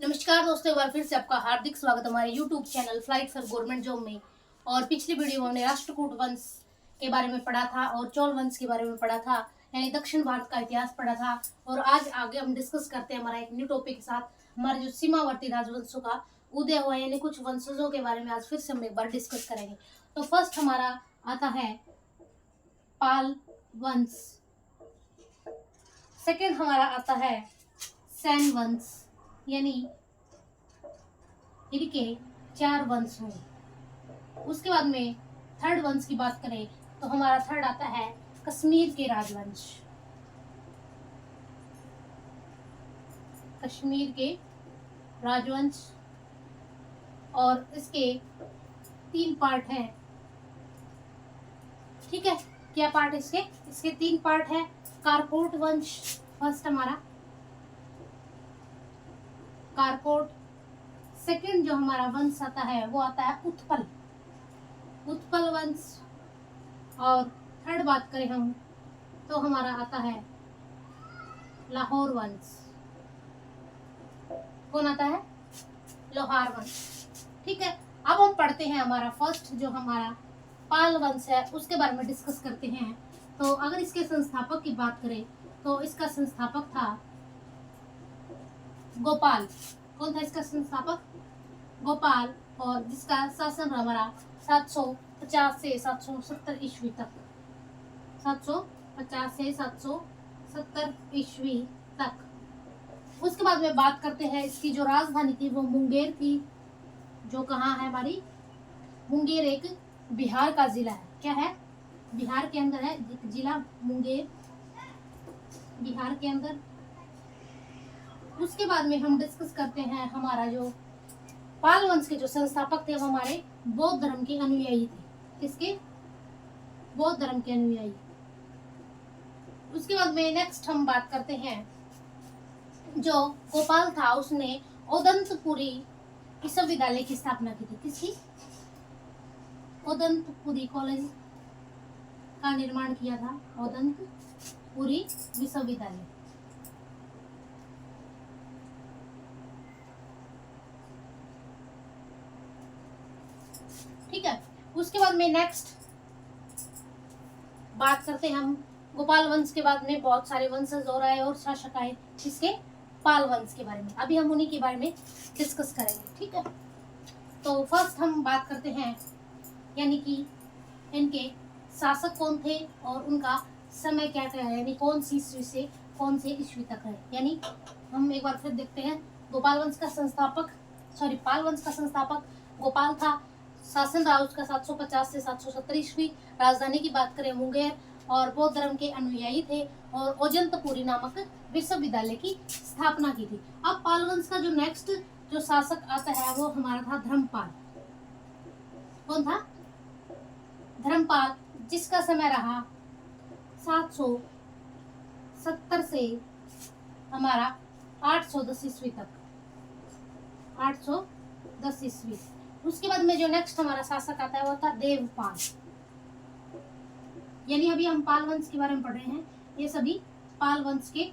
नमस्कार दोस्तों, एक बार फिर से आपका हार्दिक स्वागत हमारे YouTube channel flight for government job में। और पिछली वीडियो में हमने राष्ट्रकूट वंश के बारे में पढ़ा था और चोल वंश के बारे में पढ़ा था, यानी दक्षिण भारत का इतिहास पढ़ा था। और आज आगे हम डिस्कस करते हैं हमारा एक न्यू टॉपिक के साथ, हमारे जो सीमावर्ती राजवंशों का उदय हुआ, यानी कुछ वंशजों के बारे में आज फिर से हम एक बार डिस्कस करेंगे। तो फर्स्ट हमारा आता है पाल वंश, सेकेंड हमारा आता है सैन वंश, यानी इनके 4 वंश हुए। उसके बाद में थर्ड वंश की बात करें तो हमारा थर्ड आता है कश्मीर के राजवंश। कश्मीर के राजवंश, और इसके 3 पार्ट हैं। ठीक है, क्या पार्ट है इसके 3 पार्ट है। कारकोट वंश फर्स्ट हमारा, कारकोट। सेकंड जो हमारा वंश आता है वो आता है उत्पल, उत्पल वंश। और थर्ड बात करें हम तो हमारा आता है लाहौर वंश। कौन आता है? लोहार वंश। ठीक है, अब हम पढ़ते हैं हमारा फर्स्ट जो हमारा पाल वंश है उसके बारे में डिस्कस करते हैं। तो अगर इसके संस्थापक की बात करें तो इसका संस्थापक था गोपाल। कौन था इसका संस्थापक? गोपाल। और जिसका शासन हमारा 750 से 770 ईस्वी तक, 750 से 770 ईस्वी तक। उसके बाद में बात करते हैं इसकी जो राजधानी थी वो मुंगेर थी, जो कहाँ है हमारी? मुंगेर एक बिहार का जिला है। क्या है? बिहार के अंदर है जिला मुंगेर, बिहार के अंदर। उसके बाद में हम डिस्कस करते हैं हमारा जो पाल वंश के जो संस्थापक थे वो हमारे बौद्ध धर्म के अनुयायी थे। किसके? बौद्ध धर्म के अनुयायी। उसके बाद में नेक्स्ट हम बात करते हैं जो गोपाल था उसने ओदंतपुरी विश्वविद्यालय की स्थापना की थी। किसकी? ओदंतपुरी कॉलेज का निर्माण किया था, ओदंतपुरी विश्वविद्यालय। ठीक है, उसके बाद में नेक्स्ट बात करते हैं हम गोपाल वंश के बाद में बहुत सारे वंशज और आए और शासक आए, इसके पाल वंश के बारे में। अभी हम उन्हीं के बारे में डिस्कस करेंगे। ठीक है, तो फर्स्ट हम बात करते हैं यानी कि इनके शासक कौन थे और उनका समय क्या क्या है, यानी कौन सी ईस्वी से कौन से ईस्वी तक है। यानी हम एक बार फिर देखते हैं, गोपाल वंश का संस्थापक पाल वंश का संस्थापक गोपाल था। शासन रहा उसका 750 से 770 ईस्वी। राजधानी की बात करें मुंगेर, और बौद्ध धर्म के अनुयायी थे और ओजंतपुरी नामक विश्वविद्यालय की स्थापना की थी। अब पाल वंश का जो नेक्स्ट जो शासक आता है वो हमारा था धर्मपाल। कौन था? धर्मपाल, जिसका समय रहा 770 से हमारा 810 ईस्वी तक, 810 ईस्वी। उसके बाद में जो नेक्स्ट हमारा शासक आता है वो था देवपाल। यानी अभी हम पाल वंश के बारे में पढ़ रहे हैं, ये सभी पाल वंश के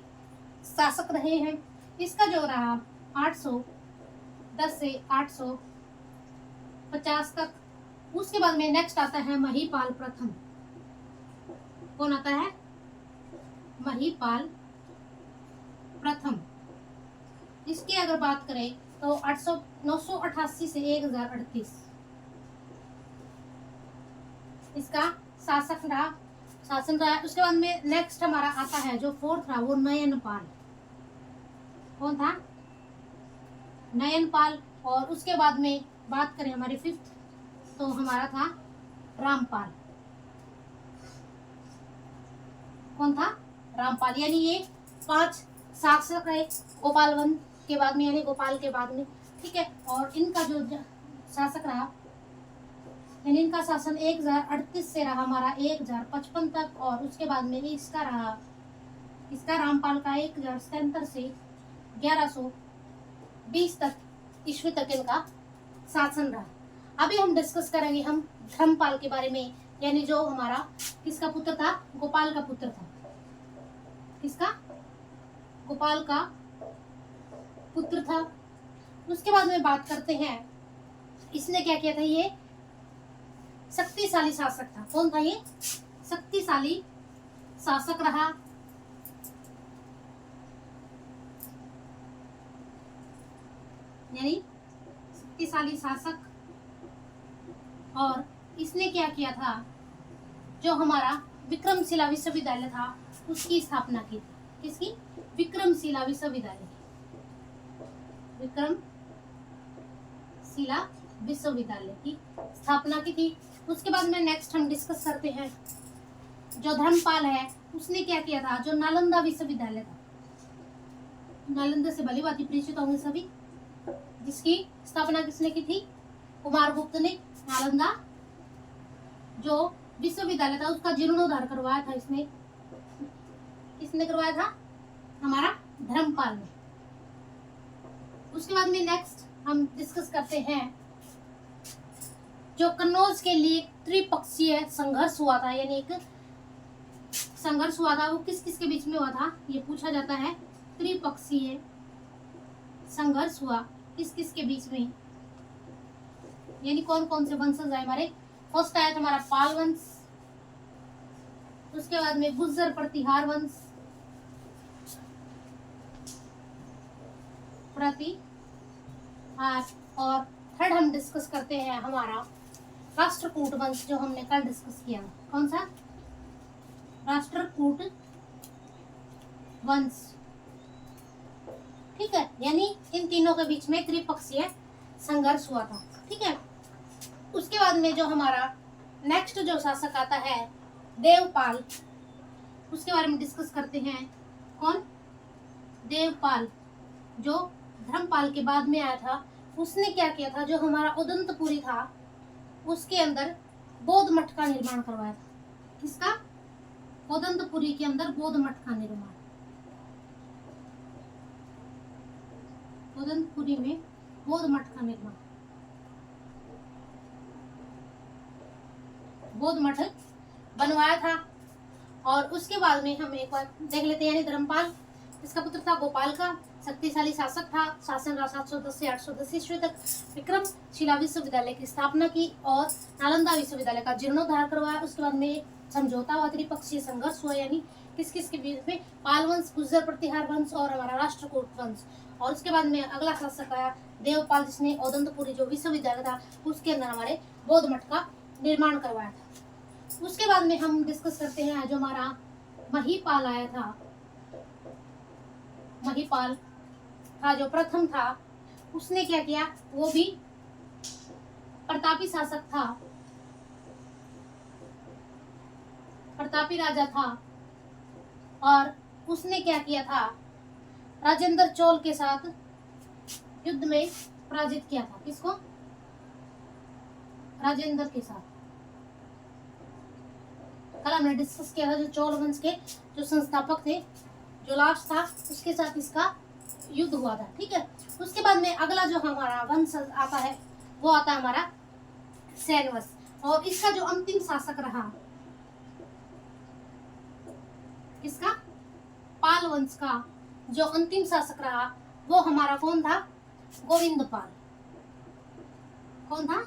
शासक रहे हैं। इसका जो रहा 810 से 850 तक। उसके बाद में नेक्स्ट आता है महीपाल प्रथम। कौन आता है? महीपाल प्रथम। इसकी अगर बात करें तो 988 से 1038 इसका शासन रहा। उसके बाद में नेक्स्ट हमारा आता है जो फोर्थ रहा वो नयनपाल। कौन था? नयनपाल। और उसके बाद में बात करें हमारी फिफ्थ तो हमारा था रामपाल। कौन था? रामपाल। यानी ये 5 शासक रहे गोपाल वंश के बाद में, यानी गोपाल के बाद में। ठीक है, और इनका जो शासक रहा, यानी इनका शासन 1038 से रहा हमारा 1055 तक। और उसके बाद में इसका रहा, इसका रामपाल का 1077 से 1120 तक ईस्वी तक इनका शासन रहा। अभी हम डिस्कस करेंगे हम धर्मपाल के बारे में, यानी जो हमारा किसका पुत्र था? गोपाल का पुत्र था। किसका? गोपाल का पुत्र था। उसके बाद में बात करते हैं, इसने क्या किया था, ये शक्तिशाली शासक था। कौन था ये? शक्तिशाली शासक रहा। यानी शक्तिशाली शासक। और इसने क्या किया था, जो हमारा विक्रमशिला विश्वविद्यालय था उसकी स्थापना की थी। किसकी? विक्रमशिला विश्वविद्यालय। विक्रमशिला विश्वविद्यालय की स्थापना की थी। उसके बाद में नेक्स्ट हम डिस्कस करते हैं, जो धर्मपाल है उसने क्या किया था, जो नालंदा विश्वविद्यालय था, नालंदा से भली भांति परिचित होंगे सभी, जिसकी स्थापना किसने की थी? कुमारगुप्त ने। नालंदा जो विश्वविद्यालय था उसका जीर्णोद्धार करवाया था इसने। किसने करवाया था? हमारा धर्मपाल ने। उसके बाद में नेक्स्ट हम डिस्कस करते हैं, जो कन्नौज के लिए त्रिपक्षीय संघर्ष हुआ था, यानी एक संघर्ष हुआ था, वो किस किस के बीच में हुआ था, ये पूछा जाता है। त्रिपक्षीय संघर्ष हुआ किस किस के बीच में, यानी कौन कौन से वंशज आए हमारे। फर्स्ट आया था हमारा पाल वंश, उसके बाद में गुर्जर प्रतिहार वंश, प्रतिहार, और थर्ड हम डिस्कस करते हैं हमारा राष्ट्रकूट वंश, जो हमने कल डिस्कस किया। कौन सा? राष्ट्रकूट वंश। ठीक है, यानी इन तीनों के बीच में त्रिपक्षीय संघर्ष हुआ था। ठीक है, उसके बाद में जो हमारा नेक्स्ट जो शासक आता है देवपाल, उसके बारे में डिस्कस करते हैं। कौन? देवपाल, जो धर्मपाल के बाद में आया था। उसने क्या किया था, जो हमारा उदंतपुरी था उसके अंदर बौद्ध मठ का निर्माण करवाया था। किसका? उदंतपुरी के अंदर बौद्ध मठ का निर्माण। उदंतपुरी में बौद्ध मठ का निर्माण, बौद्ध मठ बनवाया था। और उसके बाद में हम एक बार देख लेते हैं, यानी धर्मपाल, इसका पुत्र था गोपाल का, शक्तिशाली शासक था, शासन रहा 710 से 810 ईस्वी तक। विक्रमशिला विश्वविद्यालय की स्थापना की और नालंदा विश्वविद्यालय का जीर्णोद्धार करवाया। उसके बाद में समझौता हुआ, त्रिपक्षीय संघर्ष हुआ, यानी किस किस के बीच में? पाल वंश, गुर्जर प्रतिहार वंश और हमारा राष्ट्रकूट वंश। और उसके बाद में अगला शासक आया देवपाल, जिसने औदंतपुरी जो विश्वविद्यालय था उसके अंदर हमारे बौद्ध मठ का निर्माण करवाया था। उसके बाद में हम डिस्कस करते हैं, जो हमारा महिपाल आया था, महिपाल था जो प्रथम था, उसने क्या किया, वो भी प्रतापी शासक था, प्रतापी राजा था। और उसने क्या किया था, राजेंद्र चोल के साथ युद्ध में पराजित किया था। किसको? राजेंद्र के साथ। कल हमने डिस्कस किया था, जो चोल वंश के जो संस्थापक थे, जो लास्ट था, उसके साथ इसका युद्ध हुआ था। ठीक है, उसके बाद में अगला जो हमारा वंश आता है वो आता है हमारा सैन वंश। और इसका जो अंतिम शासक रहा, किसका? पाल वंश का जो अंतिम शासक रहा वो हमारा कौन था? गोविंदपाल। कौन था?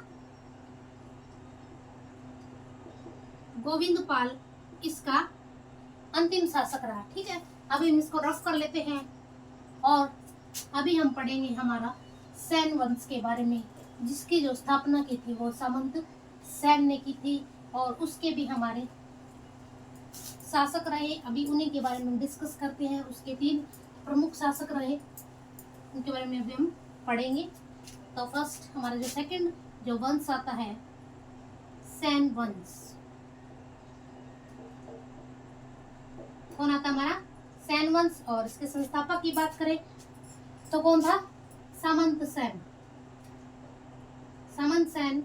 गोविंदपाल इसका अंतिम शासक रहा। ठीक है, अभी हम इसको रफ कर लेते हैं और अभी हम पढ़ेंगे हमारा सैन वंश के बारे में, जिसकी जो स्थापना की थी वो सामंत सैन ने की थी और उसके भी हमारे शासक रहे। अभी उन्हीं के बारे में डिस्कस करते हैं। उसके 3 प्रमुख शासक रहे, उनके बारे में अभी हम पढ़ेंगे। तो फर्स्ट हमारा जो सेकंड जो वंश आता है सैन वंश। कौन आता हमारा? सैन वंश। और इसके संस्थापक की बात करें तो कौन था? सामंत सैन। सामंत सैन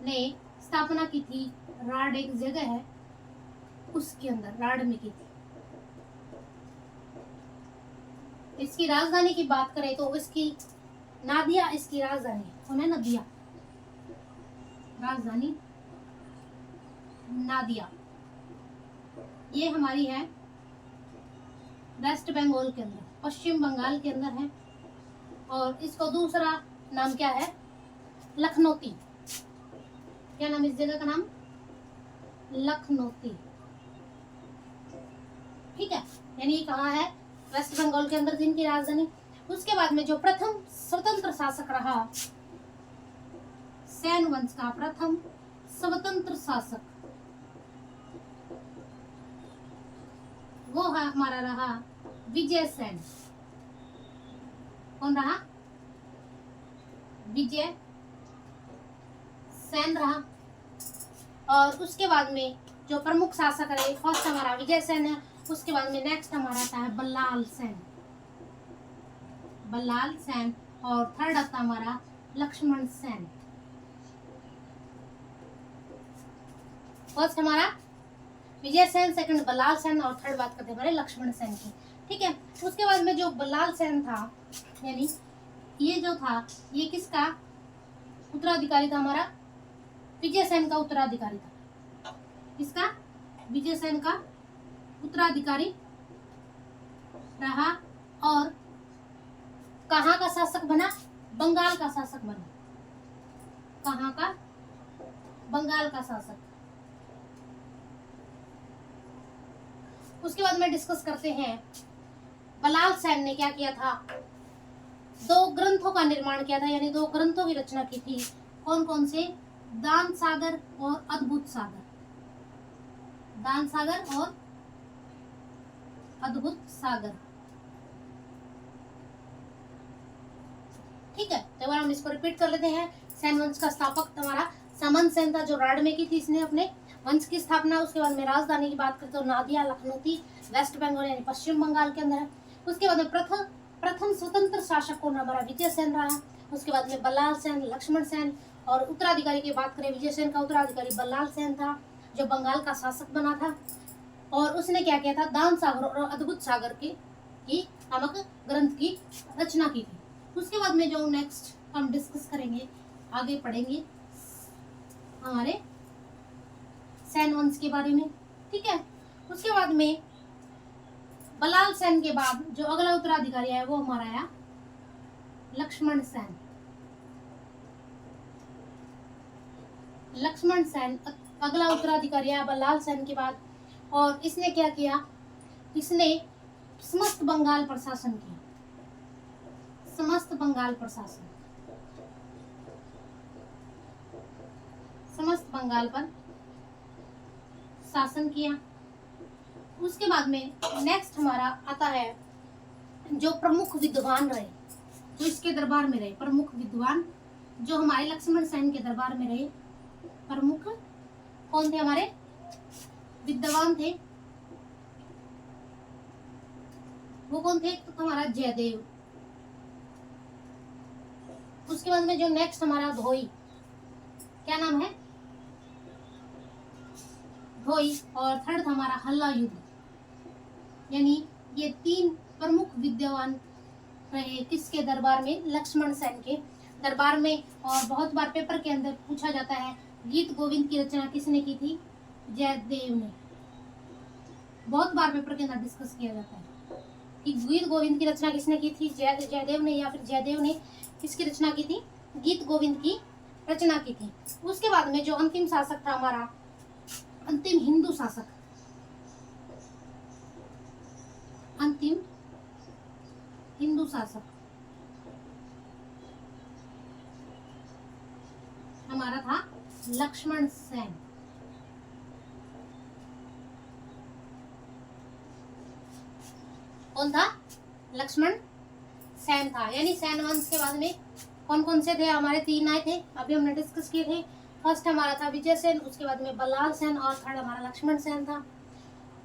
ने स्थापना की थी, राड एक जगह है उसके अंदर, राड में की थी। इसकी राजधानी की बात करें तो इसकी नादिया इसकी राजधानी है। कौन है? नदिया, राजधानी नादिया। ये हमारी है वेस्ट बंगाल के अंदर, पश्चिम बंगाल के अंदर है। और इसको दूसरा नाम क्या है, लखनौती। क्या नाम इस जगह का नाम, लखनौती। ठीक है, यानी ये कहाँ है, वेस्ट बंगाल के अंदर थी इनकी राजधानी। उसके बाद में जो प्रथम स्वतंत्र शासक रहा, सेन वंश का प्रथम स्वतंत्र शासक, वो हमारा रहा विजय सेन। कौन रहा, विजय सेन रहा। और उसके बाद में जो प्रमुख शासक रहे, फर्स्ट हमारा विजय सेन है, उसके बाद में नेक्स्ट हमारा आता है बल्लाल सेन, बल्लाल सेन। और थर्ड आता हमारा लक्ष्मण सेन। फर्स्ट हमारा विजय सेन, सेकंड बल्लाल सेन और थर्ड बात करते हैं हमारे लक्ष्मण सेन की। ठीक है, उसके बाद में जो बल्लाल सेन था, यानी ये जो था, ये किसका उत्तराधिकारी था, हमारा विजय सेन का उत्तराधिकारी था। किसका, विजय सेन का उत्तराधिकारी रहा। और कहाँ का शासक बना, बंगाल का शासक बना। कहाँ का, बंगाल का शासक। उसके बाद में डिस्कस करते हैं बल्लाल सेन ने क्या किया था, 2 ग्रंथों का निर्माण किया था, यानी 2 ग्रंथों की रचना की थी। कौन कौन से, दान सागर और अद्भुत सागर। दान सागर और अद्भुत सागर। ठीक है, तो एक बार हम इसको रिपीट कर लेते हैं। सेन वंश का स्थापक हमारा सामंत सेन था, जो राड में की थी इसने अपने वंश की स्थापना। उसके बाद में राजधानी की बात करते हो नादिया लखनौती, वेस्ट बंगाल यानी पश्चिम बंगाल के अंदर है। उसके बाद में प्रथम स्वतंत्र शासक कौन हमारा विजय सेन रहा। उसके बाद में बल्लाल सेन, लक्ष्मण सेन। और उत्तराधिकारी की बात करें, विजय सेन का उत्तराधिकारी बल्लाल सेन था, जो बंगाल का शासक बना था। और उसने क्या किया था, दान सागर और अद्भुत सागर की नामक ग्रंथ की रचना की थी। उसके बाद में जो नेक्स्ट हम डिस्कस करेंगे, आगे पढ़ेंगे हमारे सेन वंश के बारे में। ठीक है, उसके बाद में बल्लाल सेन के बाद जो अगला उत्तराधिकारी है वो हमारा आया लक्ष्मण सेन। लक्ष्मण सेन अगला उत्तराधिकारी है बल्लाल सेन के बाद। और इसने क्या किया, इसने समस्त बंगाल पर शासन किया। समस्त बंगाल पर शासन, समस्त बंगाल पर शासन किया। उसके बाद में नेक्स्ट हमारा आता है जो प्रमुख विद्वान रहे, जो इसके दरबार में रहे, प्रमुख विद्वान जो हमारे लक्ष्मण सेन के दरबार में रहे। प्रमुख कौन थे, हमारे विद्वान थे, वो कौन थे, तो हमारा जयदेव। उसके बाद में जो नेक्स्ट हमारा धोई, क्या नाम है, धोई। और थर्ड हमारा हल्लायुद्ध। यानी ये 3 प्रमुख विद्वान रहे किसके दरबार में, लक्ष्मण सेन के दरबार में। और बहुत बार पेपर के अंदर पूछा जाता है, गीत गोविंद की रचना किसने की थी, जयदेव ने। बहुत बार पेपर के अंदर डिस्कस किया जाता है कि गीत गोविंद की रचना किसने की थी, जयदेव ने, या फिर जयदेव ने किसकी रचना की थी, गीत गोविंद की रचना की थी। उसके बाद में जो अंतिम शासक था हमारा, अंतिम हिंदू शासक, अंतिम हिंदू शासक हमारा था लक्ष्मण सेन। कौन था, लक्ष्मण सेन था। यानी सेन वंश के बाद में कौन कौन से थे, हमारे 3 आए थे, अभी हमने डिस्कस किए थे। फर्स्ट हमारा था विजय सेन, उसके बाद में बल्लाल सेन और थर्ड हमारा लक्ष्मण सेन था।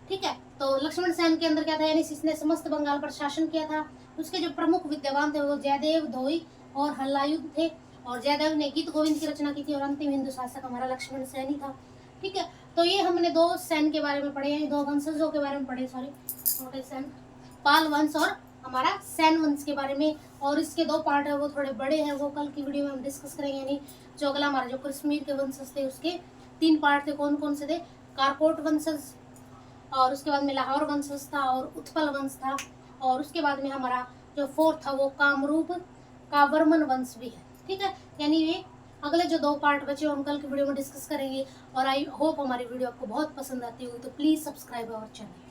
ठीक है, तो लक्ष्मण सेन के अंदर क्या था, यानी इसने समस्त बंगाल पर शासन किया था। उसके जो प्रमुख विद्वान थे वो जयदेव, धोई और हल्लायुद्ध थे। और जयदेव ने गीत गोविंद की रचना की थी। और अंतिम हिंदू शासक हमारा लक्ष्मण सेन ही था। ठीक है, तो ये हमने 2 सेन के बारे में पढ़े हैं, 2 वंशजों के बारे में पढ़े, सॉरी छोटे सेन, पाल वंश और हमारा सेन वंश के बारे में। और इसके 2 पार्ट है, वो थोड़े बड़े हैं, वो कल की वीडियो में हम डिस्कस करेंगे। यानी जो अगला हमारा जो कश्मीर के वंशज थे उसके 3 पार्ट थे। कौन कौन से थे, कारकोट वंशज, और उसके बाद में लाहौर वंशज था, और उत्पल वंश था। और उसके बाद में हमारा जो 4th था वो कामरूप का वर्मन वंश भी है। ठीक है, यानी ये अगले जो 2 पार्ट बचे हम कल की वीडियो में डिस्कस करेंगे। और आई होप हमारी वीडियो आपको बहुत पसंद आती होगी, तो प्लीज़ सब्सक्राइब आवर चैनल।